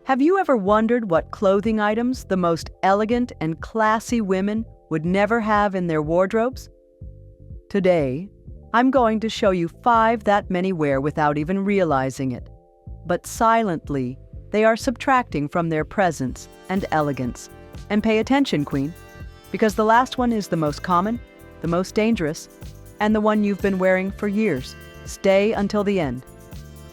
Have you ever wondered what clothing items the most elegant and classy women would never have in their wardrobes? Today, I'm going to show you 5 that many wear without even realizing it. But silently, they are subtracting from their presence and elegance. And pay attention, Queen, because the last one is the most common, the most dangerous, and the one you've been wearing for years. Stay until the end,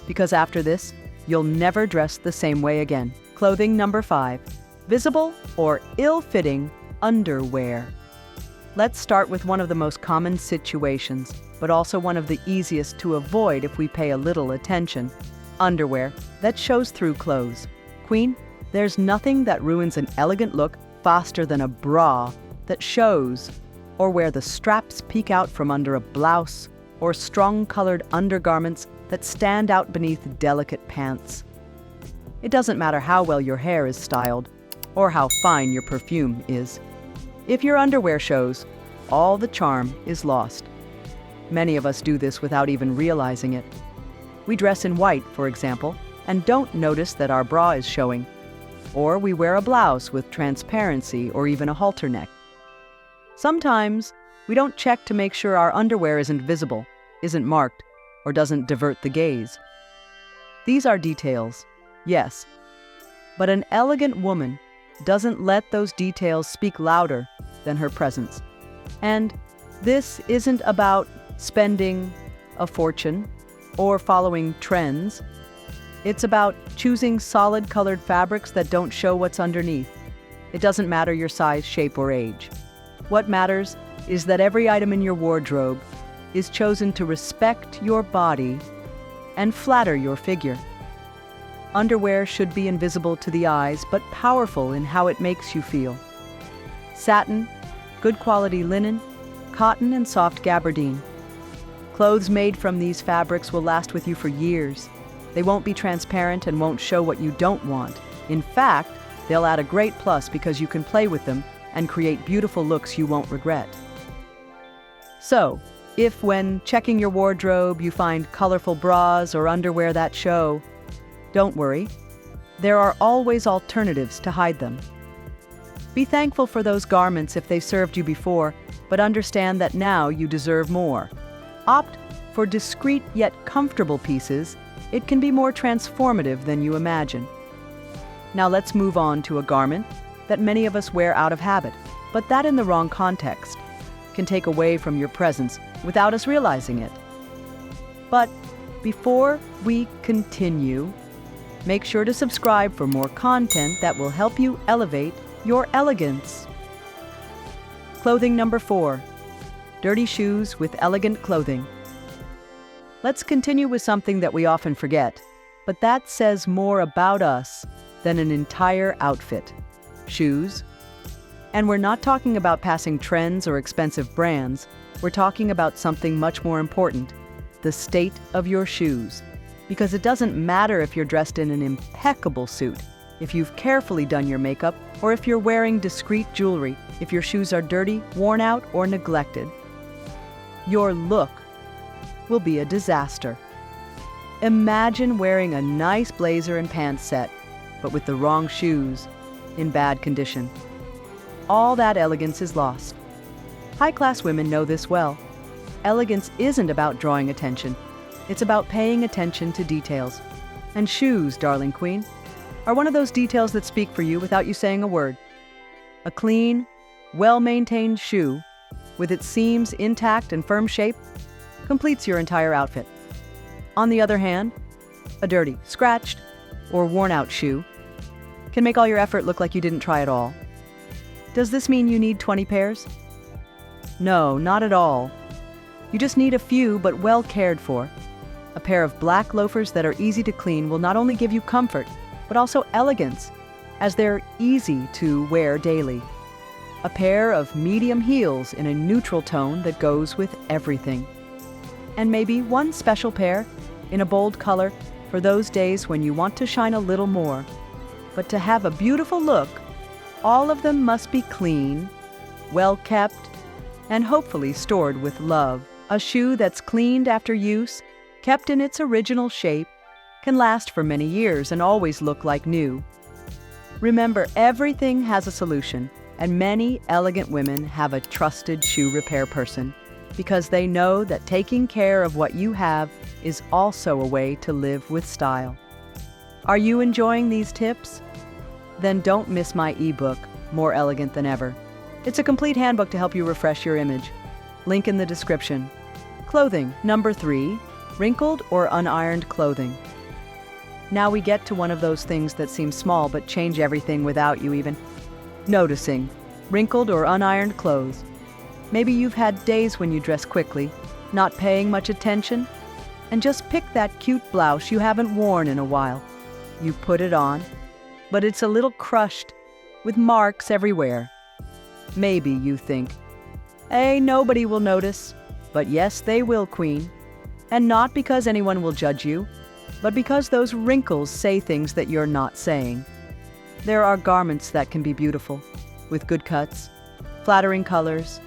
because after this, you'll never dress the same way again. Clothing number 5, visible or ill-fitting underwear. Let's start with one of the most common situations, but also one of the easiest to avoid if we pay a little attention. Underwear that shows through clothes. Queen, there's nothing that ruins an elegant look faster than a bra that shows, or where the straps peek out from under a blouse, or strong-colored undergarments that stand out beneath delicate pants. It doesn't matter how well your hair is styled, or how fine your perfume is. If your underwear shows, all the charm is lost. Many of us do this without even realizing it. We dress in white, for example, and don't notice that our bra is showing. Or we wear a blouse with transparency or even a halter neck. Sometimes, we don't check to make sure our underwear isn't visible, isn't marked, or doesn't divert the gaze. These are details, yes, but an elegant woman doesn't let those details speak louder than her presence. And this isn't about spending a fortune or following trends. It's about choosing solid-colored fabrics that don't show what's underneath. It doesn't matter your size, shape, or age. What matters is that every item in your wardrobe is chosen to respect your body and flatter your figure. Underwear should be invisible to the eyes, but powerful in how it makes you feel. Satin, good quality linen, cotton, and soft gabardine. Clothes made from these fabrics will last with you for years. They won't be transparent and won't show what you don't want. In fact, they'll add a great plus because you can play with them and create beautiful looks you won't regret. So, if when checking your wardrobe you find colorful bras or underwear that show, don't worry. There are always alternatives to hide them. Be thankful for those garments if they served you before, but understand that now you deserve more. Opt for discreet yet comfortable pieces. It can be more transformative than you imagine. Now let's move on to a garment that many of us wear out of habit, but that in the wrong context can take away from your presence without us realizing it. But before we continue, make sure to subscribe for more content that will help you elevate your elegance. Clothing number 4, dirty shoes with elegant clothing. Let's continue with something that we often forget, but that says more about us than an entire outfit. Shoes. And we're not talking about passing trends or expensive brands. We're talking about something much more important, the state of your shoes. Because it doesn't matter if you're dressed in an impeccable suit, if you've carefully done your makeup, or if you're wearing discreet jewelry, if your shoes are dirty, worn out, or neglected. Your look will be a disaster. Imagine wearing a nice blazer and pants set, but with the wrong shoes, in bad condition. All that elegance is lost. High-class women know this well. Elegance isn't about drawing attention. It's about paying attention to details. And shoes, darling queen, are one of those details that speak for you without you saying a word. A clean, well-maintained shoe, with its seams intact and firm shape, completes your entire outfit. On the other hand, a dirty, scratched, or worn-out shoe can make all your effort look like you didn't try at all. Does this mean you need 20 pairs? No, not at all. You just need a few, but well cared for. A pair of black loafers that are easy to clean will not only give you comfort, but also elegance, as they're easy to wear daily. A pair of medium heels in a neutral tone that goes with everything. And maybe one special pair in a bold color for those days when you want to shine a little more. But to have a beautiful look, all of them must be clean, well kept, and hopefully stored with love. A shoe that's cleaned after use, kept in its original shape, can last for many years and always look like new. Remember, everything has a solution, and many elegant women have a trusted shoe repair person because they know that taking care of what you have is also a way to live with style. Are you enjoying these tips? Then don't miss my ebook, More Elegant Than Ever. It's a complete handbook to help you refresh your image. Link in the description. Clothing. Number 3, wrinkled or unironed clothing. Now we get to one of those things that seem small but change everything without you even noticing. Wrinkled or unironed clothes. Maybe you've had days when you dress quickly, not paying much attention, and just pick that cute blouse you haven't worn in a while. You put it on, but it's a little crushed, with marks everywhere. Maybe you think, "Hey, nobody will notice." But yes, they will, Queen. And not because anyone will judge you, but because those wrinkles say things that you're not saying. There are garments that can be beautiful, with good cuts, flattering colors,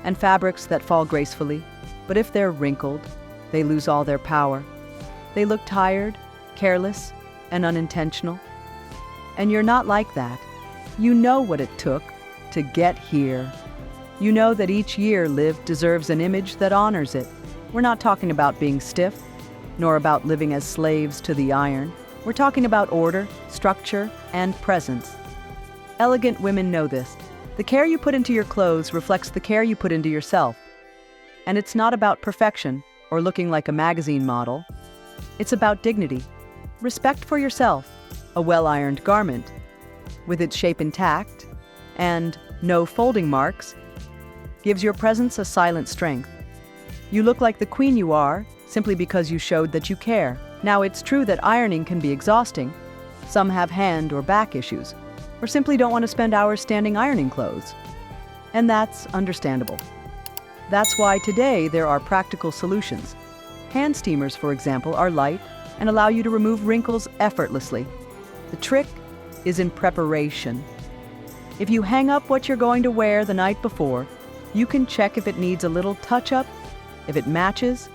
and fabrics that fall gracefully. But if they're wrinkled, they lose all their power. They look tired, careless, and unintentional. And you're not like that. You know what it took to get here. You know that each year lived deserves an image that honors it. We're not talking about being stiff, nor about living as slaves to the iron. We're talking about order, structure, and presence. Elegant women know this. The care you put into your clothes reflects the care you put into yourself. And it's not about perfection or looking like a magazine model. It's about dignity, respect for yourself, a well-ironed garment, with its shape intact, and no folding marks, gives your presence a silent strength. You look like the queen you are simply because you showed that you care. Now, it's true that ironing can be exhausting. Some have hand or back issues, or simply don't want to spend hours standing ironing clothes. And that's understandable. That's why today there are practical solutions. Hand steamers, for example, are light and allow you to remove wrinkles effortlessly. The trick is in preparation. If you hang up what you're going to wear the night before, you can check if it needs a little touch-up, if it matches,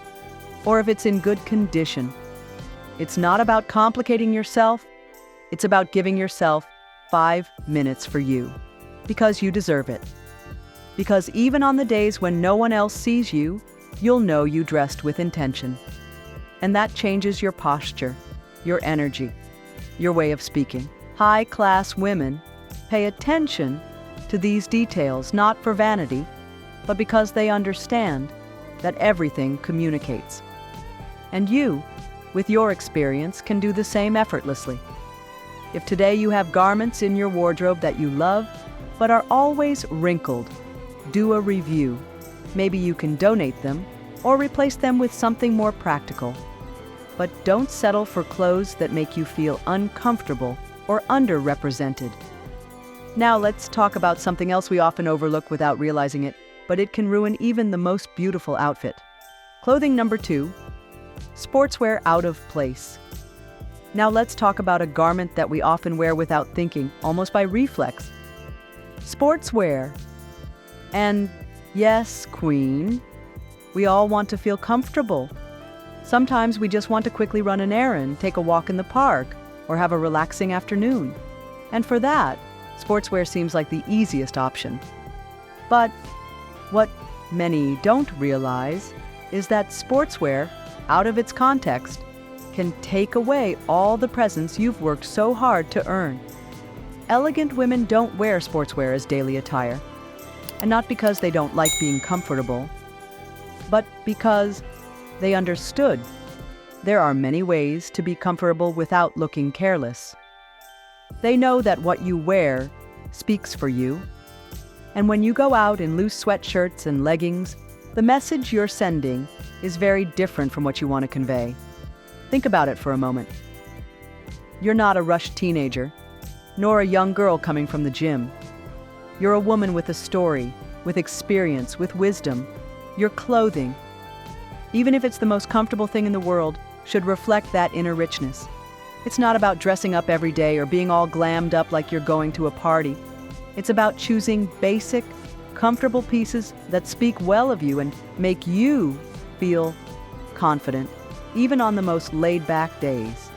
or if it's in good condition. It's not about complicating yourself. It's about giving yourself 5 minutes for you, because you deserve it. Because even on the days when no one else sees you, you'll know you dressed with intention. And that changes your posture, your energy, your way of speaking. High-class women pay attention to these details, not for vanity, but because they understand that everything communicates. And you, with your experience, can do the same effortlessly. If today you have garments in your wardrobe that you love, but are always wrinkled, do a review. Maybe you can donate them or replace them with something more practical. But don't settle for clothes that make you feel uncomfortable or underrepresented. Now let's talk about something else we often overlook without realizing it, but it can ruin even the most beautiful outfit. Clothing number 2, sportswear out of place. Now let's talk about a garment that we often wear without thinking, almost by reflex. Sportswear. And yes, Queen, we all want to feel comfortable. Sometimes we just want to quickly run an errand, take a walk in the park, or have a relaxing afternoon. And for that, sportswear seems like the easiest option. But what many don't realize is that sportswear, out of its context, can take away all the presence you've worked so hard to earn. Elegant women don't wear sportswear as daily attire, and not because they don't like being comfortable, but because they understood there are many ways to be comfortable without looking careless. They know that what you wear speaks for you, and when you go out in loose sweatshirts and leggings, the message you're sending is very different from what you want to convey. Think about it for a moment. You're not a rushed teenager, nor a young girl coming from the gym. You're a woman with a story, with experience, with wisdom. Your clothing, even if it's the most comfortable thing in the world, should reflect that inner richness. It's not about dressing up every day or being all glammed up like you're going to a party. It's about choosing basic, comfortable pieces that speak well of you and make you feel confident, even on the most laid-back days.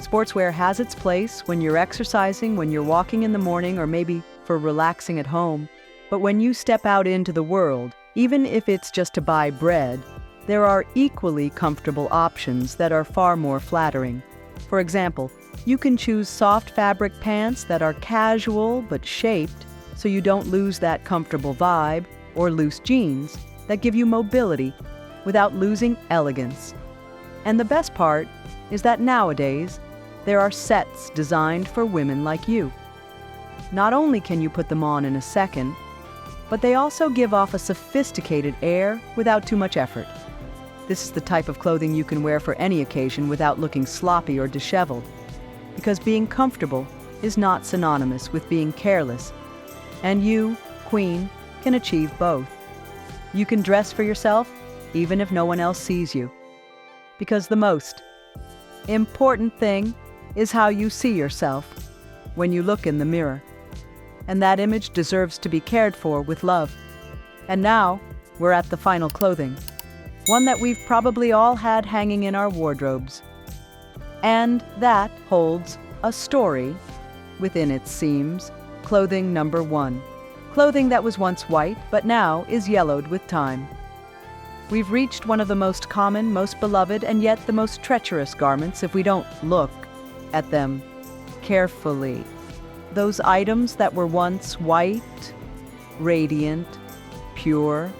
Sportswear has its place when you're exercising, when you're walking in the morning, or maybe for relaxing at home. But when you step out into the world, even if it's just to buy bread, there are equally comfortable options that are far more flattering. For example, you can choose soft fabric pants that are casual but shaped so you don't lose that comfortable vibe, or loose jeans that give you mobility without losing elegance. And the best part is that nowadays, there are sets designed for women like you. Not only can you put them on in a second, but they also give off a sophisticated air without too much effort. This is the type of clothing you can wear for any occasion without looking sloppy or disheveled, because being comfortable is not synonymous with being careless. And you, Queen, can achieve both. You can dress for yourself even if no one else sees you. Because the most important thing is how you see yourself when you look in the mirror. And that image deserves to be cared for with love. And now, we're at the final clothing. One that we've probably all had hanging in our wardrobes. And that holds a story within its seams. Clothing number 1. Clothing that was once white, but now is yellowed with time. We've reached one of the most common, most beloved, and yet the most treacherous garments if we don't look at them carefully. Those items that were once white, radiant, pure,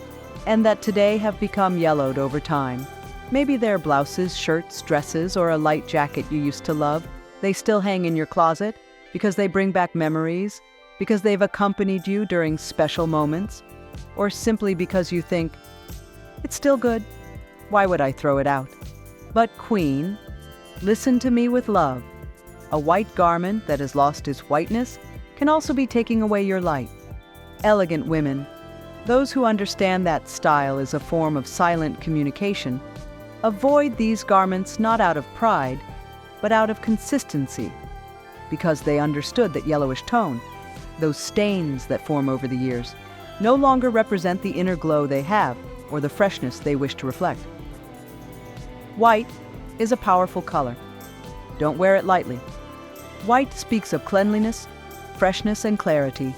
and that today have become yellowed over time. Maybe they're blouses, shirts, dresses, or a light jacket you used to love. They still hang in your closet because they bring back memories, because they've accompanied you during special moments, or simply because you think, it's still good. Why would I throw it out? But Queen, listen to me with love. A white garment that has lost its whiteness can also be taking away your light. Elegant women, those who understand that style is a form of silent communication, avoid these garments not out of pride, but out of consistency, because they understood that yellowish tone, those stains that form over the years, no longer represent the inner glow they have or the freshness they wish to reflect. White is a powerful color. Don't wear it lightly. White speaks of cleanliness, freshness, and clarity.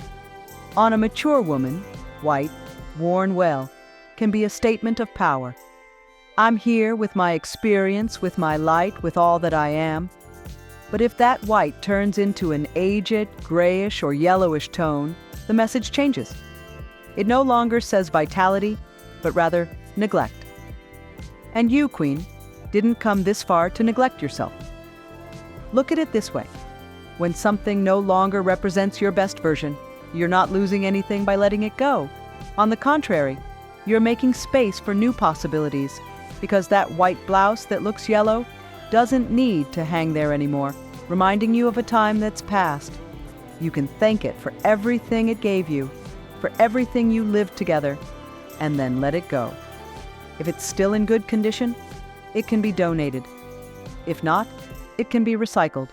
On a mature woman, white, worn well, can be a statement of power. I'm here with my experience, with my light, with all that I am. But if that white turns into an aged, grayish, or yellowish tone, the message changes. It no longer says vitality, but rather neglect. And you, Queen, didn't come this far to neglect yourself. Look at it this way. When something no longer represents your best version, you're not losing anything by letting it go. On the contrary, you're making space for new possibilities, because that white blouse that looks yellow doesn't need to hang there anymore, reminding you of a time that's past. You can thank it for everything it gave you, for everything you lived together, and then let it go. If it's still in good condition, it can be donated. If not, it can be recycled.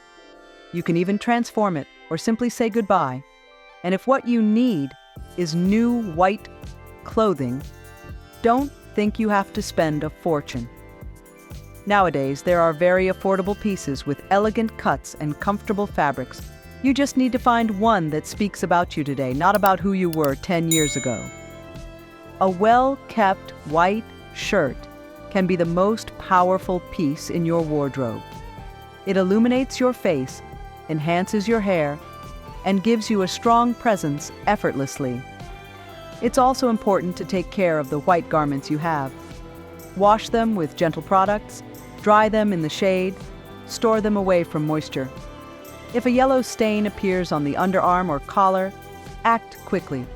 You can even transform it or simply say goodbye. And if what you need is new white clothing, don't think you have to spend a fortune. Nowadays, there are very affordable pieces with elegant cuts and comfortable fabrics. You just need to find one that speaks about you today, not about who you were 10 years ago. A well-kept white shirt can be the most powerful piece in your wardrobe. It illuminates your face, enhances your hair, and gives you a strong presence effortlessly. It's also important to take care of the white garments you have. Wash them with gentle products, dry them in the shade, store them away from moisture. If a yellow stain appears on the underarm or collar, act quickly.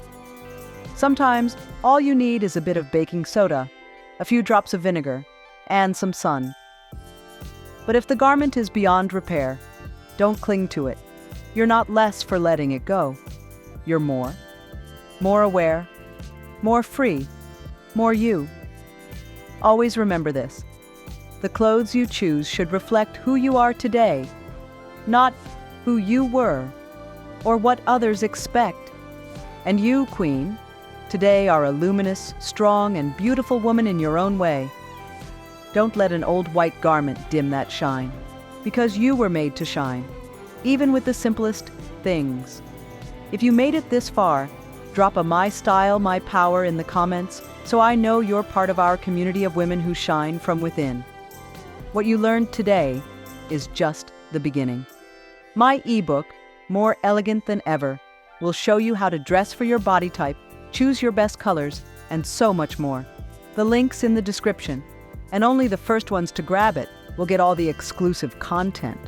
Sometimes, all you need is a bit of baking soda, a few drops of vinegar, and some sun. But if the garment is beyond repair, don't cling to it. You're not less for letting it go. You're more aware, more free, more you. Always remember this. The clothes you choose should reflect who you are today, not who you were or what others expect. And you, Queen, today are a luminous, strong, and beautiful woman in your own way. Don't let an old white garment dim that shine. because you were made to shine, even with the simplest things. If you made it this far, drop a "My Style, My Power" in the comments so I know you're part of our community of women who shine from within. What you learned today is just the beginning. My ebook, More Elegant Than Ever, will show you how to dress for your body type, choose your best colors, and so much more. The link's in the description, and only the first ones to grab it will get all the exclusive content.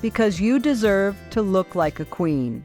Because you deserve to look like a queen.